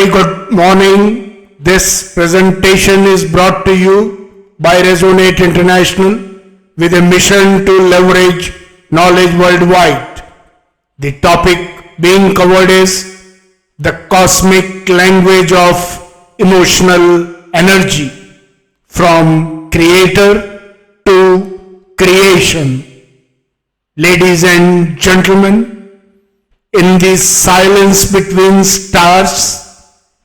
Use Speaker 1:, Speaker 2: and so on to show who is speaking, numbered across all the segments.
Speaker 1: very good morning. This presentation is brought to you by Resonate International with a mission to leverage knowledge worldwide. The topic being covered is the cosmic language of emotional energy, from creator to creation. Ladies and gentlemen, in the silence between stars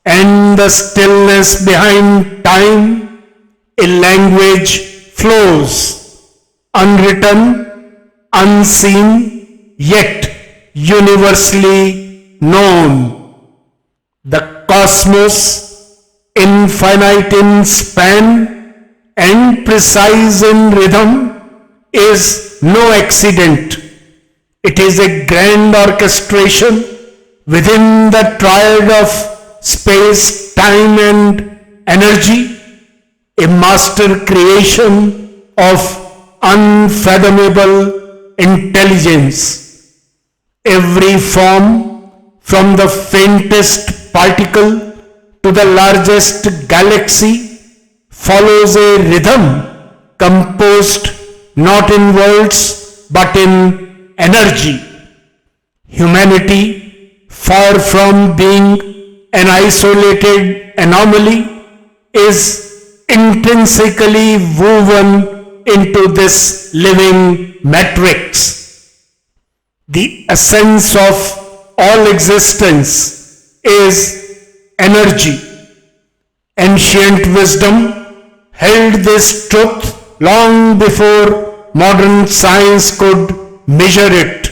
Speaker 1: and the stillness behind time, a language flows, unwritten, unseen, yet universally known. The cosmos, infinite in span and precise in rhythm, is no accident. It is a grand orchestration within the triad of space, time and energy, a master creation of unfathomable intelligence. Every form, from the faintest particle to the largest galaxy, follows a rhythm composed not in words but in energy. Humanity, far from being an isolated anomaly, is intrinsically woven into this living matrix. The essence of all existence is energy. Ancient wisdom held this truth long before modern science could measure it.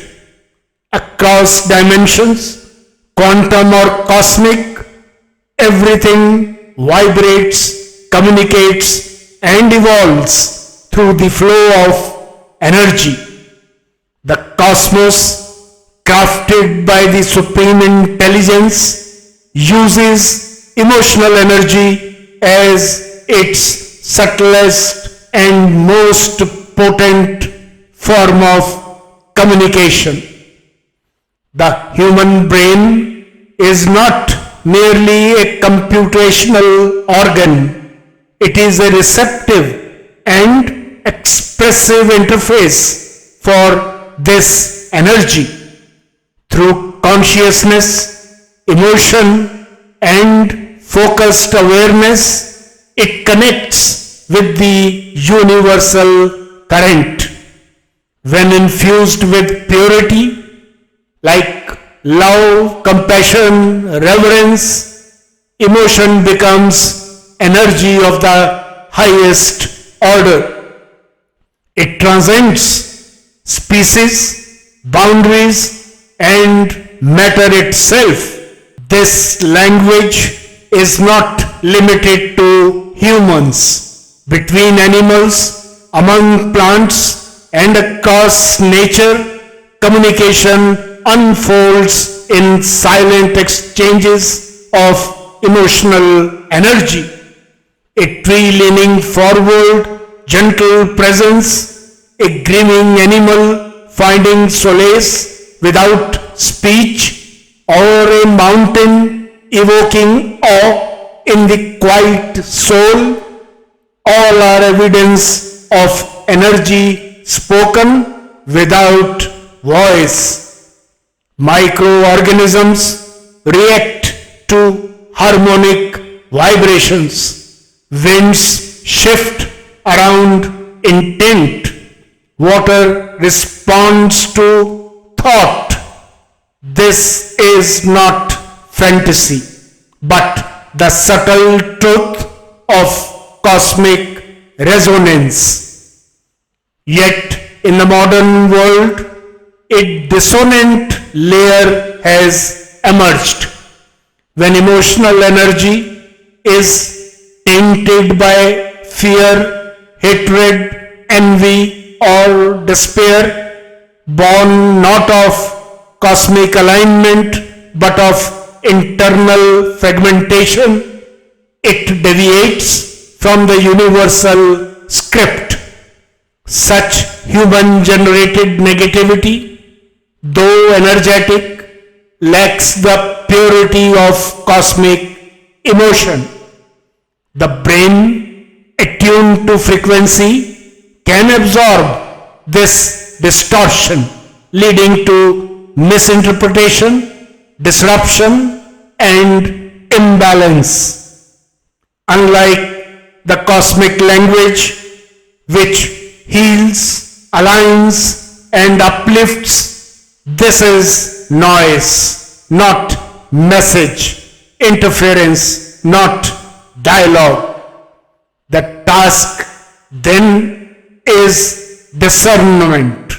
Speaker 1: Across dimensions, quantum or cosmic, everything vibrates, communicates and evolves through the flow of energy. The cosmos, crafted by the supreme intelligence, uses emotional energy as its subtlest and most potent form of communication. The human brain is not merely a computational organ. It is a receptive and expressive interface for this energy. Through consciousness, emotion, and focused awareness, it connects with the universal current. When infused with purity, like love, compassion, reverence, emotion becomes energy of the highest order. It transcends species, boundaries, and matter itself. This language is not limited to humans. Between animals, among plants, and across nature, communication unfolds in silent exchanges of emotional energy. A tree leaning forward, gentle presence, a grieving animal finding solace without speech, or a mountain evoking awe in the quiet soul, all are evidence of energy spoken without voice. Microorganisms react to harmonic vibrations. Winds shift around intent. Water responds to thought. This is not fantasy, but the subtle truth of cosmic resonance. Yet, in the modern world, a dissonant layer has emerged. When emotional energy is tainted by fear, hatred, envy, or despair, born not of cosmic alignment but of internal fragmentation, it deviates from the universal script. Such human-generated negativity, though energetic, lacks the purity of cosmic emotion. The brain, attuned to frequency, can absorb this distortion, leading to misinterpretation, disruption, and imbalance. Unlike the cosmic language, which heals, aligns, and uplifts, this is noise, not message, interference, not dialogue. The task then is discernment,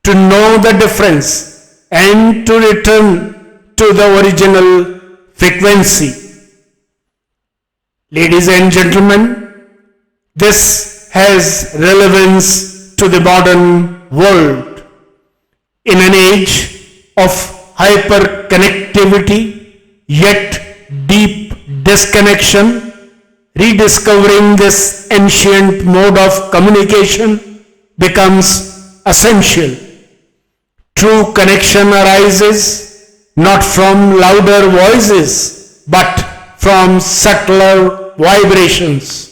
Speaker 1: to know the difference and to return to the original frequency. Ladies and gentlemen, this has relevance to the modern world. In an age of hyperconnectivity, yet deep disconnection, rediscovering this ancient mode of communication becomes essential. True connection arises not from louder voices, but from subtler vibrations.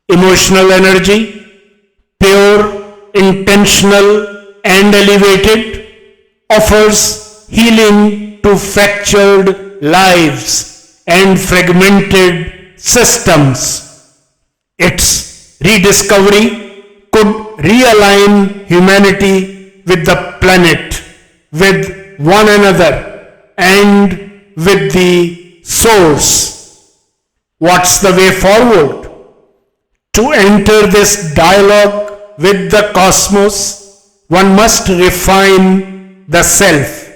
Speaker 1: Emotional energy, pure, intentional, and elevated, offers healing to fractured lives and fragmented systems. Its rediscovery could realign humanity with the planet, with one another, and with the source. What's the way forward? To enter this dialogue with the cosmos, one must refine the self,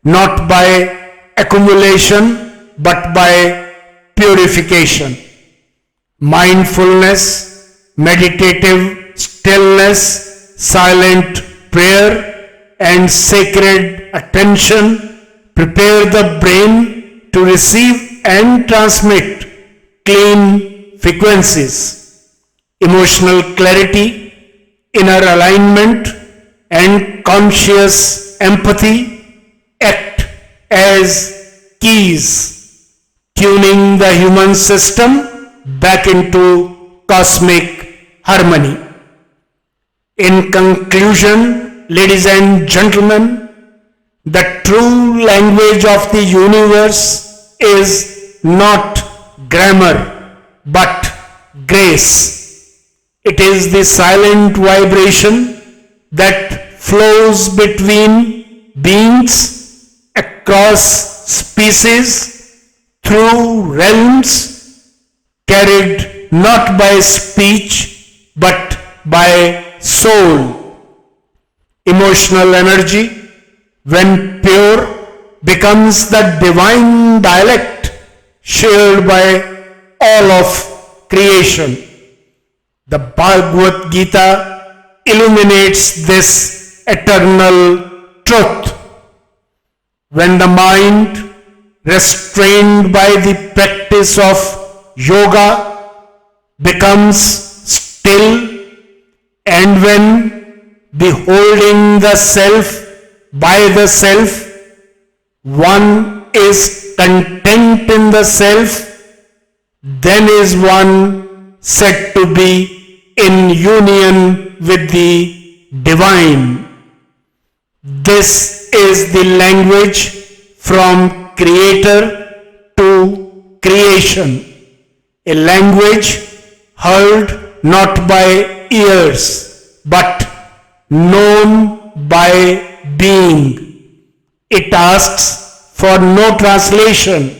Speaker 1: not by accumulation, but by purification. Mindfulness, meditative stillness, silent prayer, and sacred attention prepare the brain to receive and transmit clean frequencies. Emotional clarity, inner alignment, and conscious empathy act as keys, tuning the human system back into cosmic harmony. In conclusion, ladies and gentlemen, the true language of the universe is not grammar, but grace. It is the silent vibration that flows between beings, across species, through realms, carried not by speech, but by soul. Emotional energy, when pure, becomes the divine dialect shared by all of creation. The Bhagavad Gita illuminates this eternal truth. When the mind, restrained by the practice of yoga, becomes still, and when beholding the self by the self, one is content in the self, then is one said to be in union with the divine. This is the language from creator to creation, a language heard not by ears, but known by being. It asks for no translation,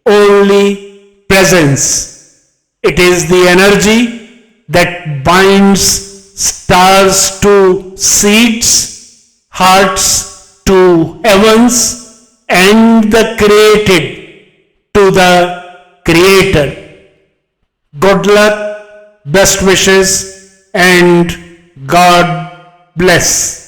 Speaker 1: only presence. It is the energy that binds stars to seeds, hearts to heavens, and the created to the creator. Good luck, best wishes, and God bless.